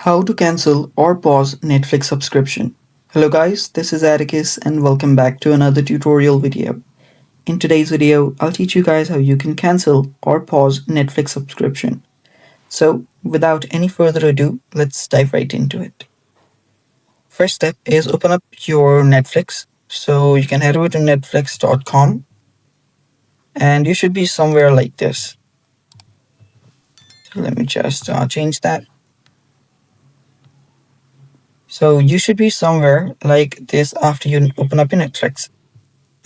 How to cancel or pause Netflix subscription. Hello guys, this is Atticus and welcome back to another tutorial video. In today's video, I'll teach you guys how you can cancel or pause Netflix subscription. So without any further ado, let's dive right into it. First step is open up your Netflix. So you can head over to netflix.com and you should be somewhere like this. So let me just change that. So you should be somewhere like this after you open up your Netflix.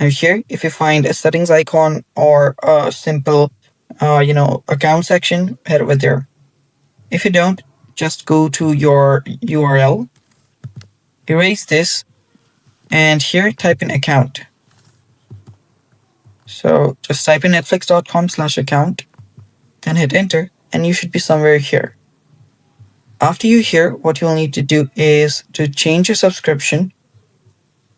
Now here, if you find a settings icon or a simple, account section, head over there. If you don't, just go to your URL, erase this, and here type in account. So just type in netflix.com/account, then hit enter, and you should be somewhere here. After you're here, what you'll need to do is to change your subscription,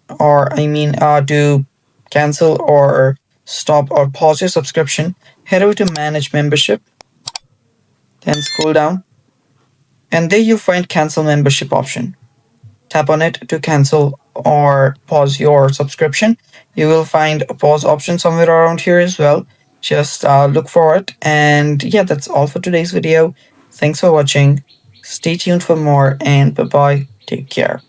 to cancel or stop or pause your subscription. Head over to manage membership, then scroll down, and there you'll find cancel membership option. Tap on it to cancel or pause your subscription. You will find a pause option somewhere around here as well. Just look for it. And yeah, that's all for today's video. Thanks for watching. Stay tuned for more and bye bye. Take care.